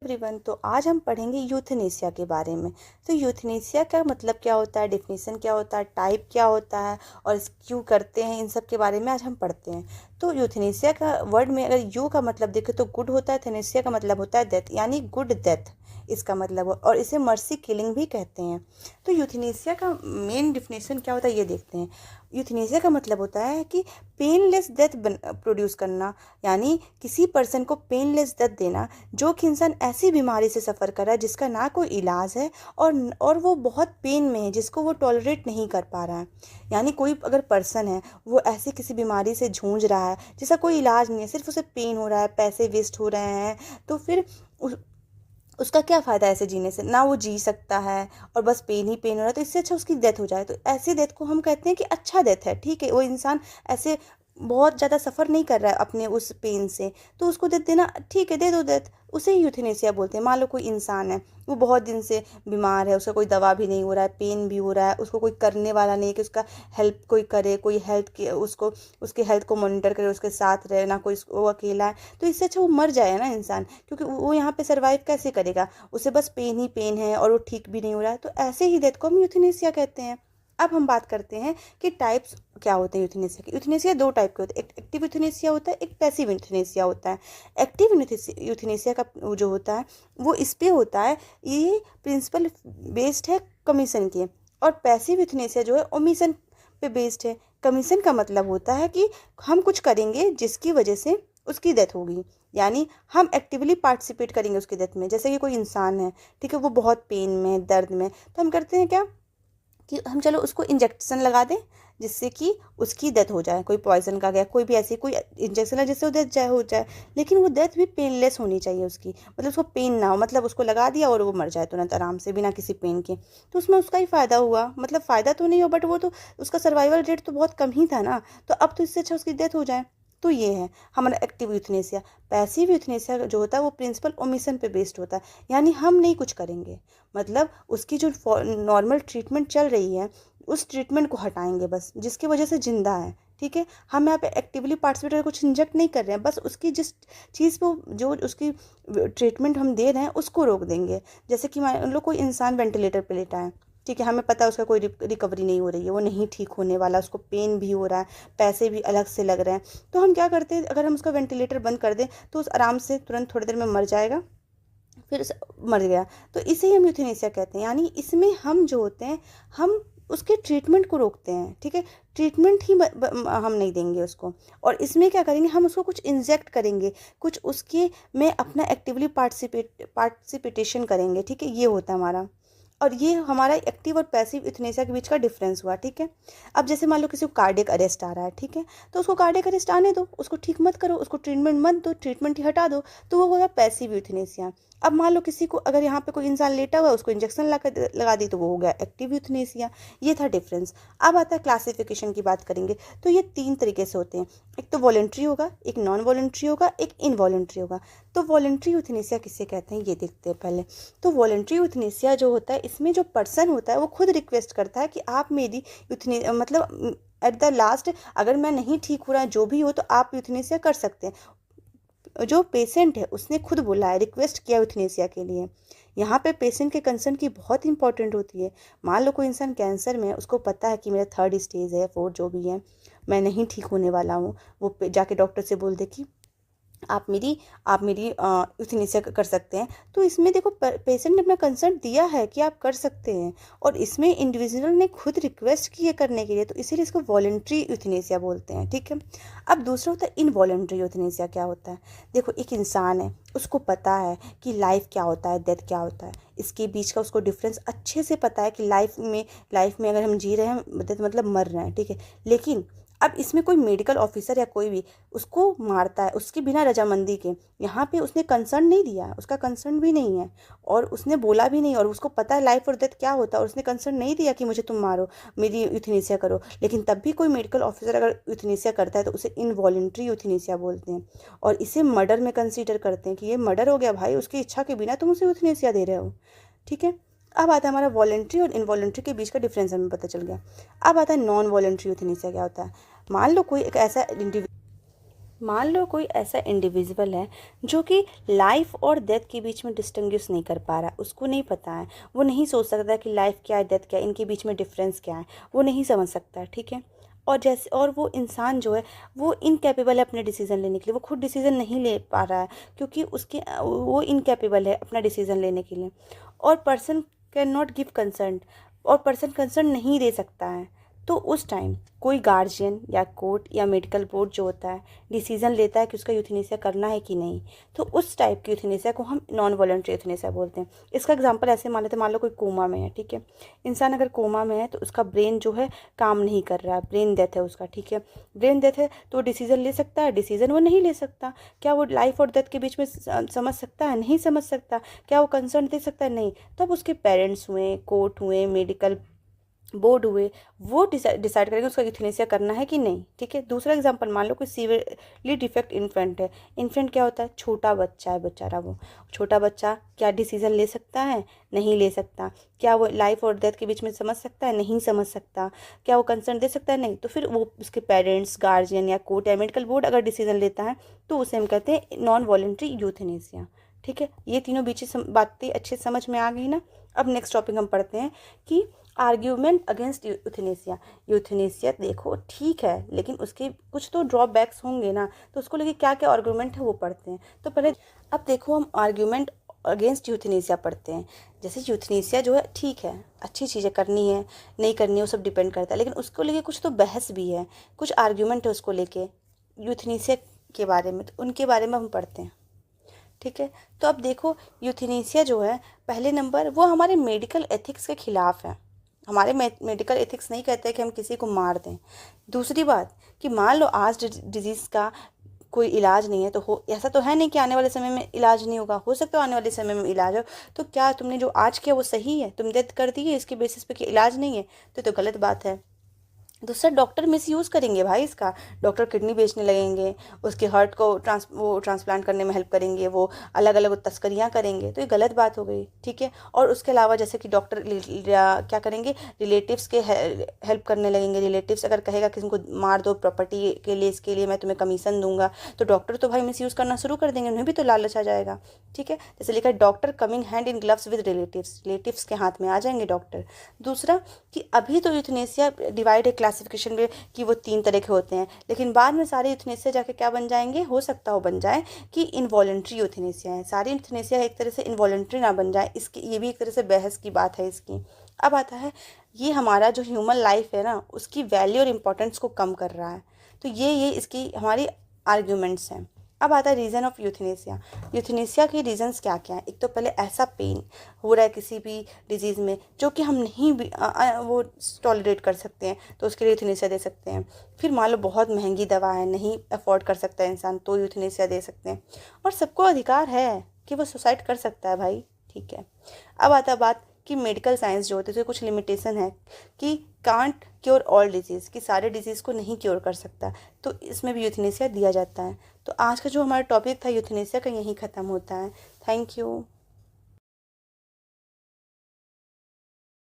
Everyone. तो आज हम पढ़ेंगे यूथनेसिया के बारे में। तो यूथनेसिया का मतलब क्या होता है, डेफिनेशन क्या होता है, टाइप क्या होता है और क्यों करते हैं, इन सब के बारे में आज हम पढ़ते हैं। तो यूथनेसिया का वर्ड में अगर यू का मतलब देखें तो गुड होता है, थेनेसिया का मतलब होता है डेथ, यानी गुड डेथ इसका मतलब हो, और इसे मर्सी किलिंग भी कहते हैं। तो यूथनेसिया का मेन डिफिनेशन क्या होता है ये देखते हैं। यूथनेसिया का मतलब होता है कि पेनलेस डेथ प्रोड्यूस करना, यानी किसी पर्सन को पेनलेस डेथ देना जो कि इंसान ऐसी बीमारी से सफ़र कर रहा है जिसका ना कोई इलाज है और वो बहुत पेन में है, जिसको वो टॉलरेट नहीं कर पा रहा है। यानी कोई अगर पर्सन है वो ऐसी किसी बीमारी से जूझ रहा है जिसका कोई इलाज नहीं है, सिर्फ उसे पेन हो रहा है, पैसे वेस्ट हो रहे हैं, तो फिर उसका क्या फ़ायदा ऐसे जीने से, ना वो जी सकता है और बस पेन ही पेन हो रहा है। तो इससे अच्छा उसकी डेथ हो जाए। तो ऐसी डेथ को हम कहते हैं कि अच्छा डेथ है, ठीक है, वो इंसान ऐसे बहुत ज़्यादा सफ़र नहीं कर रहा है अपने उस पेन से, तो उसको डेथ देना ठीक है, दे दो डेथ, उसे ही यूथनेसिया बोलते हैं। मान लो कोई इंसान है, वो बहुत दिन से बीमार है, उसका कोई दवा भी नहीं हो रहा है, पेन भी हो रहा है, उसको कोई करने वाला नहीं है कि उसका हेल्प कोई करे, कोई हेल्थ के उसको उसके हेल्थ को मॉनिटर करे, उसके साथ रहे, ना कोई वो अकेला है। तो इससे अच्छा वो मर जाए ना इंसान, क्योंकि वो यहाँ पे सर्वाइव कैसे करेगा, उसे बस पेन ही पेन है और वो ठीक भी नहीं हो रहा है। तो ऐसे ही डेथ को हम यूथनेसिया कहते हैं। अब हम बात करते हैं कि टाइप्स क्या होते हैं यूथनेसिया के। यूथनेसिया दो टाइप के होते हैं, एक एक्टिव यूथनेसिया होता है, एक पैसिव यूथनेसिया होता है। एक्टिव यूथनेसिया का जो होता है वो इस पे होता है, ये प्रिंसिपल बेस्ड है कमीशन के, और पैसिव यूथनेसिया जो है ओमिशन पे बेस्ड है। कमीशन का मतलब होता है कि हम कुछ करेंगे जिसकी वजह से उसकी डेथ होगी, यानी हम एक्टिवली पार्टिसिपेट करेंगे उसकी डेथ में। जैसे कि कोई इंसान है, ठीक है, वो बहुत पेन में, दर्द में, तो हम करते हैं क्या कि हम चलो उसको इंजेक्शन लगा दें जिससे कि उसकी डेथ हो जाए। कोई पॉइजन का गया, कोई भी ऐसी कोई इंजेक्शन है जिससे वो डेथ जाए हो जाए, लेकिन वो डेथ भी पेनलेस होनी चाहिए उसकी, मतलब उसको पेन ना हो, मतलब उसको लगा दिया और वो मर जाए तुरंत आराम से बिना किसी पेन के। तो उसमें उसका ही फ़ायदा हुआ, मतलब फ़ायदा तो नहीं हो बट वो तो उसका सर्वाइवल रेट तो बहुत कम ही था ना। तो अब तो इससे अच्छा उसकी डेथ हो जाए। तो ये है हमारा एक्टिव यूथनेसिया। पैसिव यूथनेसिया जो होता है वो प्रिंसिपल ओमिशन पे बेस्ड होता है, यानी हम नहीं कुछ करेंगे, मतलब उसकी जो नॉर्मल ट्रीटमेंट चल रही है उस ट्रीटमेंट को हटाएंगे बस, जिसकी वजह से जिंदा है, ठीक है। हम यहाँ पे एक्टिवली पार्टिसिपेट कुछ इंजेक्ट नहीं कर रहे हैं, बस उसकी जिस चीज़ को जो उसकी ट्रीटमेंट हम दे रहे हैं उसको रोक देंगे। जैसे कि मान लो कोई इंसान वेंटिलेटर पे लेटा है, ठीक है, हमें पता है उसका कोई रिकवरी नहीं हो रही है, वो नहीं ठीक होने वाला, उसको पेन भी हो रहा है, पैसे भी अलग से लग रहे हैं। तो हम क्या करते हैं, अगर हम उसका वेंटिलेटर बंद कर दें तो उस आराम से तुरंत थोड़ी देर में मर जाएगा, फिर मर गया। तो इसे ही हम यूथनेसिया कहते हैं, यानी इसमें हम जो होते हैं हम उसके ट्रीटमेंट को रोकते हैं, ठीक है, ट्रीटमेंट ही हम नहीं देंगे उसको। और इसमें क्या करेंगे, हम उसको कुछ इंजेक्ट करेंगे, कुछ उसके में अपना एक्टिवली पार्टिसिपेशन करेंगे, ठीक है, ये होता है हमारा। और ये हमारा एक्टिव और पैसिव यूथनेसिया के बीच का डिफरेंस हुआ, ठीक है। अब जैसे मान लो किसी को कार्डियक अरेस्ट आ रहा है, ठीक है, तो उसको कार्डियक अरेस्ट आने दो, उसको ठीक मत करो, उसको ट्रीटमेंट मत दो, ट्रीटमेंट ही हटा दो, तो वो होगा पैसिव यूथनेसिया। अब मान लो किसी को अगर यहाँ पे कोई इंसान लेटा हुआ है, उसको इंजेक्शन लगा दी, तो वो हो गया एक्टिव यूथनेसिया। ये था डिफरेंस। अब आता है क्लासिफिकेशन की बात करेंगे। तो ये तीन तरीके से होते हैं, एक तो वॉलेंट्री होगा, एक नॉन वॉलेंट्री होगा, एक इनवॉलेंट्री होगा। तो वॉलेंट्री यूथनेसिया किसे कहते हैं ये देखते हैं पहले। तो वॉलेंट्री यूथनेसिया जो होता है, इसमें जो पर्सन होता है वो खुद रिक्वेस्ट करता है कि आप मेरी मतलब एट द लास्ट अगर मैं नहीं ठीक हो रहा जो भी हो तो आप यूथनेसिया कर सकते हैं। जो पेशेंट है उसने खुद बोला है, रिक्वेस्ट किया यूथनेसिया के लिए। यहाँ पे पेशेंट के कंसर्न की बहुत इंपॉर्टेंट होती है। मान लो कोई इंसान कैंसर में है, उसको पता है कि मेरा 3rd स्टेज है, 4 जो भी है, मैं नहीं ठीक होने वाला हूँ, वो जाके डॉक्टर से बोल दे कि आप मेरी यूथनेसिया कर सकते हैं। तो इसमें देखो पेशेंट ने अपना कंसर्न दिया है कि आप कर सकते हैं, और इसमें इंडिविजुअल ने खुद रिक्वेस्ट की है करने के लिए, तो इसीलिए इसको वॉलेंट्री यूथनेसिया बोलते हैं, ठीक है। अब दूसरा होता है इनवॉलेंट्री यूथनेसिया। क्या होता है, देखो एक इंसान है, उसको पता है कि लाइफ क्या होता है, डेथ क्या होता है, इसके बीच का उसको डिफरेंस अच्छे से पता है कि लाइफ में अगर हम जी रहे हैं डेथ मतलब मर रहे हैं, ठीक है। लेकिन अब इसमें कोई मेडिकल ऑफिसर या कोई भी उसको मारता है उसके बिना रजामंदी के, यहाँ पे उसने कंसर्न नहीं दिया, उसका कंसर्न भी नहीं है, और उसने बोला भी नहीं, और उसको पता है लाइफ और डेथ क्या होता है, और उसने कंसर्न नहीं दिया कि मुझे तुम मारो, मेरी यूथनेसिया करो, लेकिन तब भी कोई मेडिकल ऑफिसर अगर यूथनेसिया करता है तो उसे इनवॉलेंट्री यूथनेसिया बोलते हैं, और इसे मर्डर में कंसिडर करते हैं कि ये मर्डर हो गया भाई, उसकी इच्छा के बिना तुम उसे यूथनेसिया दे रहे हो, ठीक है। अब आता है हमारा वॉलेंट्री और इनवॉलेंट्री के बीच का डिफरेंस हमें पता चल गया। अब आता है नॉन वॉलेंट्री यूथनेसिया। क्या होता है, मान लो कोई एक ऐसा मान लो कोई ऐसा इंडिविजुअल है जो कि लाइफ और डेथ के बीच में डिस्टिंग्विश नहीं कर पा रहा, उसको नहीं पता है, वो नहीं सोच सकता कि लाइफ क्या है डेथ क्या है, इनके बीच में डिफरेंस क्या है, वो नहीं समझ सकता, ठीक है। और वो इंसान जो है वो इनकैपेबल है अपने डिसीज़न लेने के लिए, वो खुद डिसीज़न नहीं ले पा रहा है क्योंकि उसके वो इनकैपेबल है अपना डिसीज़न लेने के लिए। और person can not give concern, और पर्सन कंसर्न नहीं दे सकता है। तो उस टाइम कोई गार्जियन या कोर्ट या मेडिकल बोर्ड जो होता है डिसीजन लेता है कि उसका यूथनेसिया करना है कि नहीं। तो उस टाइप की यूथनेसिया को हम नॉन वॉलंटरी यूथनेसिया बोलते हैं। इसका एग्जांपल ऐसे मान लेते हैं, मान लो कोई कोमा में है, ठीक है। इंसान अगर कोमा में है तो उसका ब्रेन जो है काम नहीं कर रहा है, ब्रेन डेथ है उसका, ठीक है। ब्रेन डेथ है तो वो डिसीजन ले सकता है? डिसीजन वो नहीं ले सकता। क्या वो लाइफ और डेथ के बीच में समझ सकता है? नहीं समझ सकता। क्या वो कंसर्न दे सकता है? नहीं। तब उसके पेरेंट्स हुए, कोर्ट हुए, मेडिकल बोर्ड हुए, वो डिसाइड करेंगे उसका यूथनेसिया करना है कि नहीं, ठीक है। दूसरा एग्जांपल मान लो कोई सीवियरली डिफेक्ट इन्फेंट है। इन्फेंट क्या होता है? छोटा बच्चा है बेचारा, वो छोटा बच्चा क्या डिसीजन ले सकता है? नहीं ले सकता। क्या वो लाइफ और डेथ के बीच में समझ सकता है? नहीं समझ सकता। क्या वो कंसर्न दे सकता है? नहीं। तो फिर वो उसके पेरेंट्स, गार्जियन या कोर्ट या मेडिकल बोर्ड अगर डिसीजन लेता है तो उसे हम कहते हैं नॉन वॉलंटरी यूथनेसिया, ठीक है। ये तीनों बीच बातें अच्छे समझ में आ गई ना। अब नेक्स्ट टॉपिक हम पढ़ते हैं कि आर्ग्यूमेंट अगेंस्ट यूथनेसिया। यूथनेसिया देखो ठीक है, लेकिन उसके कुछ तो ड्रॉबैक्स होंगे ना, तो उसको लेके क्या क्या आर्ग्यूमेंट है वो पढ़ते हैं। तो पहले अब देखो हम आर्ग्यूमेंट अगेंस्ट यूथनेसिया पढ़ते हैं। जैसे यूथनेसिया जो है ठीक है, अच्छी चीज़ें करनी है नहीं करनी है वो सब डिपेंड करता है, लेकिन उसको लेके कुछ तो बहस भी है, कुछ आर्ग्यूमेंट है उसको लेके यूथनेसिया के बारे में, तो उनके बारे में हम पढ़ते हैं, ठीक है। तो अब देखो यूथनेसिया जो है, पहले नंबर वो हमारे मेडिकल एथिक्स के खिलाफ है। हमारे मेडिकल एथिक्स नहीं कहते कि हम किसी को मार दें। दूसरी बात कि मान लो आज डिजीज़ का कोई इलाज नहीं है, तो हो ऐसा तो है नहीं कि आने वाले समय में इलाज नहीं होगा, हो सकता है आने वाले समय में इलाज हो। तो क्या तुमने जो आज किया वो सही है? तुम डेथ कर दी है इसके बेसिस पे कि इलाज नहीं है, तो गलत बात है। दूसरा, डॉक्टर मिसयूज़ करेंगे भाई इसका। डॉक्टर किडनी बेचने लगेंगे, उसके हार्ट को ट्रांसप्लांट करने में हेल्प करेंगे, वो अलग अलग तस्करियाँ करेंगे, तो ये गलत बात हो गई, ठीक है। और उसके अलावा जैसे कि डॉक्टर क्या करेंगे, रिलेटिव्स के हेल्प करने लगेंगे। रिलेटिव्स अगर कहेगा किसी को मार दो प्रॉपर्टी के लिए, इसके लिए मैं तुम्हें कमीशन दूंगा, तो डॉक्टर तो भाई मिसयूज़ करना शुरू कर देंगे, उन्हें भी तो लालच आ जाएगा, ठीक है। जैसे लिखा है doctor coming hand in gloves with relatives, relatives के हाथ में आ जाएंगे डॉक्टर। दूसरा कि अभी तो यूथनेसिया डिवाइड है क्लासिफिकेशन में कि वो 3 तरह के होते हैं, लेकिन बाद में सारे यूथनेसिया जाके क्या बन जाएंगे, हो सकता हो बन जाए कि इनवॉलेंट्री यूथनेसिया है। सारी यूथनेसिया एक तरह से इनवॉलेंट्री ना बन जाए, इसकी ये भी एक तरह से बहस की बात है इसकी। अब आता है ये हमारा जो ह्यूमन लाइफ है ना, उसकी वैल्यू और इम्पोर्टेंस को कम कर रहा है। तो ये इसकी हमारी आर्ग्यूमेंट्स हैं। अब आता है रीज़न ऑफ यूथनेसिया। यूथनेसिया के रीजंस क्या क्या है? एक तो पहले ऐसा पेन हो रहा है किसी भी डिजीज़ में जो कि हम नहीं भी वो टॉलरेट कर सकते हैं, तो उसके लिए यूथनेसिया दे सकते हैं। फिर मान लो बहुत महंगी दवा है, नहीं अफोर्ड कर सकता है इंसान, तो यूथनेसिया दे सकते हैं। और सबको अधिकार है कि वो सुसाइड कर सकता है भाई, ठीक है। अब आता है बात कि मेडिकल साइंस जो होती है उसमें कुछ लिमिटेशन है कि कांट क्योर ऑल डिजीज़, कि सारे डिजीज़ को नहीं क्योर कर सकता, तो इसमें भी यूथनेसिया दिया जाता है। तो आज का जो हमारा टॉपिक था यूथनेसिया का, यहीं ख़त्म होता है। Thank you.